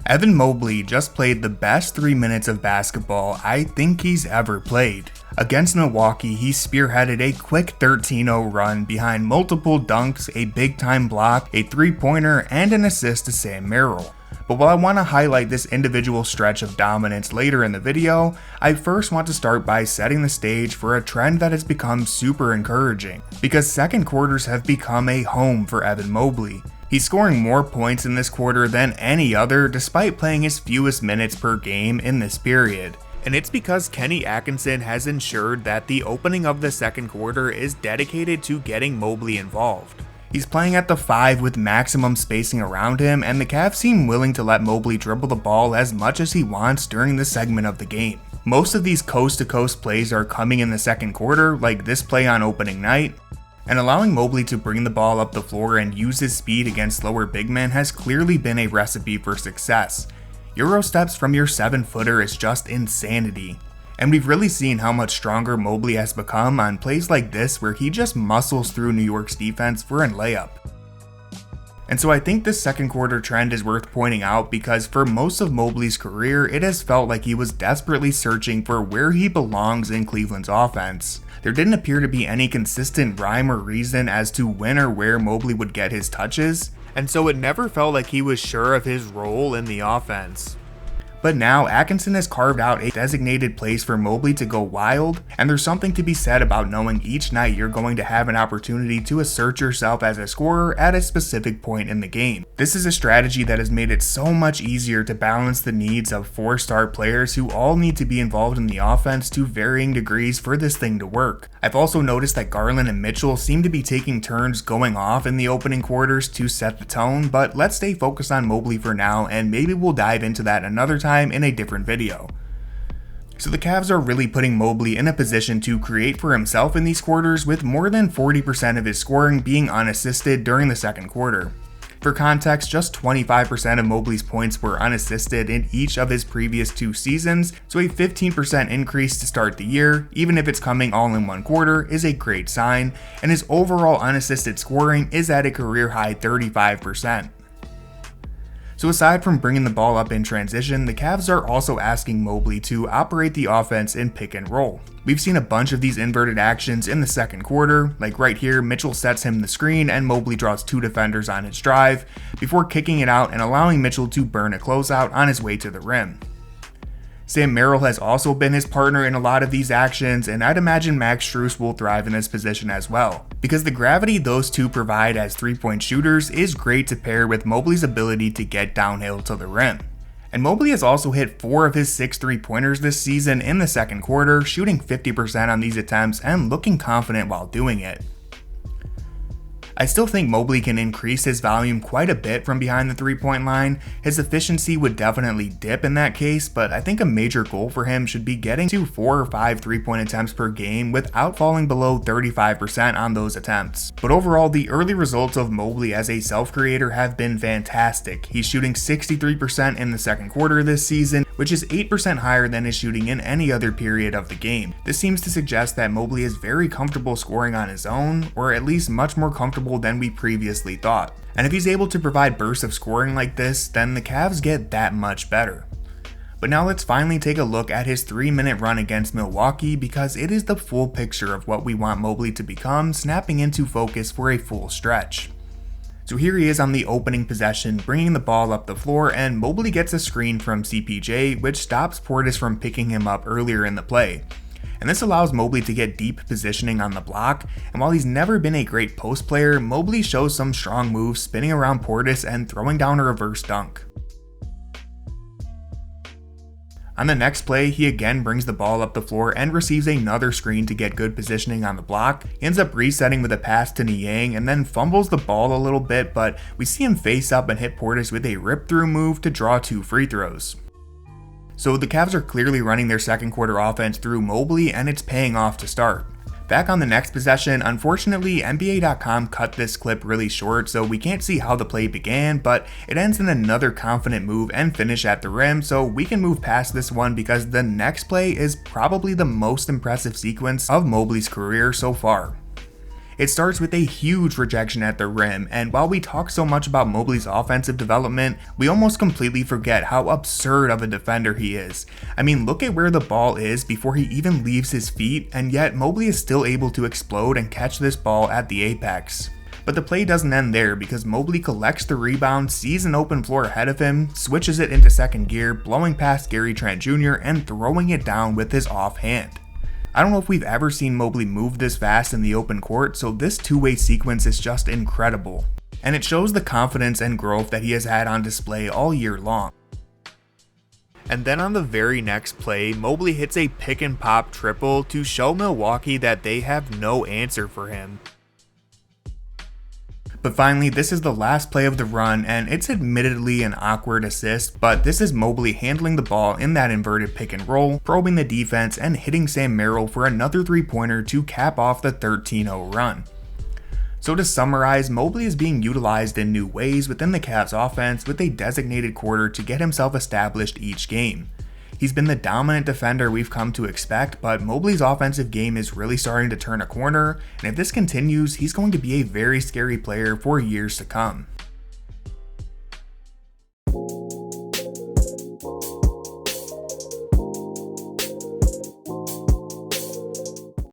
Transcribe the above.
Evan Mobley just played the best 3 minutes of basketball I think he's ever played. Against Milwaukee, he spearheaded a quick 13-0 run behind multiple dunks, a big-time block, a three-pointer, and an assist to Sam Merrill. But while I want to highlight this individual stretch of dominance later in the video, I first want to start by setting the stage for a trend that has become super encouraging, because second quarters have become a home for Evan Mobley. He's scoring more points in this quarter than any other, despite playing his fewest minutes per game in this period. And it's because Kenny Atkinson has ensured that the opening of the second quarter is dedicated to getting Mobley involved. He's playing at the 5 with maximum spacing around him, and the Cavs seem willing to let Mobley dribble the ball as much as he wants during this segment of the game. Most of these coast-to-coast plays are coming in the second quarter, like this play on opening night, and allowing Mobley to bring the ball up the floor and use his speed against slower big men has clearly been a recipe for success. Euro steps from your 7-footer is just insanity. And we've really seen how much stronger Mobley has become on plays like this where he just muscles through New York's defense for a layup. And so I think this second quarter trend is worth pointing out because for most of Mobley's career, it has felt like he was desperately searching for where he belongs in Cleveland's offense. There didn't appear to be any consistent rhyme or reason as to when or where Mobley would get his touches, and so it never felt like he was sure of his role in the offense. But now, Atkinson has carved out a designated place for Mobley to go wild, and there's something to be said about knowing each night you're going to have an opportunity to assert yourself as a scorer at a specific point in the game. This is a strategy that has made it so much easier to balance the needs of 4-star players who all need to be involved in the offense to varying degrees for this thing to work. I've also noticed that Garland and Mitchell seem to be taking turns going off in the opening quarters to set the tone, but let's stay focused on Mobley for now, and maybe we'll dive into that another time in a different video. So the Cavs are really putting Mobley in a position to create for himself in these quarters, with more than 40% of his scoring being unassisted during the second quarter. For context, just 25% of Mobley's points were unassisted in each of his previous 2 seasons, so a 15% increase to start the year, even if it's coming all in one quarter, is a great sign, and his overall unassisted scoring is at a career high 35%. So aside from bringing the ball up in transition, the Cavs are also asking Mobley to operate the offense in pick and roll. We've seen a bunch of these inverted actions in the second quarter, like right here, Mitchell sets him the screen and Mobley draws 2 defenders on his drive, before kicking it out and allowing Mitchell to burn a closeout on his way to the rim. Sam Merrill has also been his partner in a lot of these actions, and I'd imagine Max Strus will thrive in this position as well, because the gravity those two provide as 3-point shooters is great to pair with Mobley's ability to get downhill to the rim. And Mobley has also hit 4 of his 6 3-pointers this season in the second quarter, shooting 50% on these attempts and looking confident while doing it. I still think Mobley can increase his volume quite a bit from behind the 3-point line. His efficiency would definitely dip in that case, but I think a major goal for him should be getting to 4 or 5 3-point attempts per game without falling below 35% on those attempts. But overall, the early results of Mobley as a self-creator have been fantastic. He's shooting 63% in the second quarter this season, which is 8% higher than his shooting in any other period of the game. This seems to suggest that Mobley is very comfortable scoring on his own, or at least much more comfortable than we previously thought. And if he's able to provide bursts of scoring like this, then the Cavs get that much better. But now let's finally take a look at his 3-minute run against Milwaukee, because it is the full picture of what we want Mobley to become, snapping into focus for a full stretch. So here he is on the opening possession, bringing the ball up the floor, and Mobley gets a screen from CPJ, which stops Portis from picking him up earlier in the play. And this allows Mobley to get deep positioning on the block, and while he's never been a great post player, Mobley shows some strong moves spinning around Portis and throwing down a reverse dunk. On the next play, he again brings the ball up the floor and receives another screen to get good positioning on the block. He ends up resetting with a pass to Niang and then fumbles the ball a little bit, but we see him face up and hit Portis with a rip-through move to draw 2 free throws. So the Cavs are clearly running their second quarter offense through Mobley, and it's paying off to start. Back on the next possession, unfortunately NBA.com cut this clip really short, so we can't see how the play began, but it ends in another confident move and finish at the rim, so we can move past this one because the next play is probably the most impressive sequence of Mobley's career so far. It starts with a huge rejection at the rim, and while we talk so much about Mobley's offensive development, we almost completely forget how absurd of a defender he is. I mean, look at where the ball is before he even leaves his feet, and yet Mobley is still able to explode and catch this ball at the apex. But the play doesn't end there because Mobley collects the rebound, sees an open floor ahead of him, switches it into second gear, blowing past Gary Trent Jr. and throwing it down with his offhand. I don't know if we've ever seen Mobley move this fast in the open court, so this two-way sequence is just incredible. And it shows the confidence and growth that he has had on display all year long. And then on the very next play, Mobley hits a pick and pop triple to show Milwaukee that they have no answer for him. But finally, this is the last play of the run, and it's admittedly an awkward assist, but this is Mobley handling the ball in that inverted pick and roll, probing the defense, and hitting Sam Merrill for another three-pointer to cap off the 13-0 run. So to summarize, Mobley is being utilized in new ways within the Cavs offense with a designated quarter to get himself established each game. He's been the dominant defender we've come to expect, but Mobley's offensive game is really starting to turn a corner, and if this continues, he's going to be a very scary player for years to come.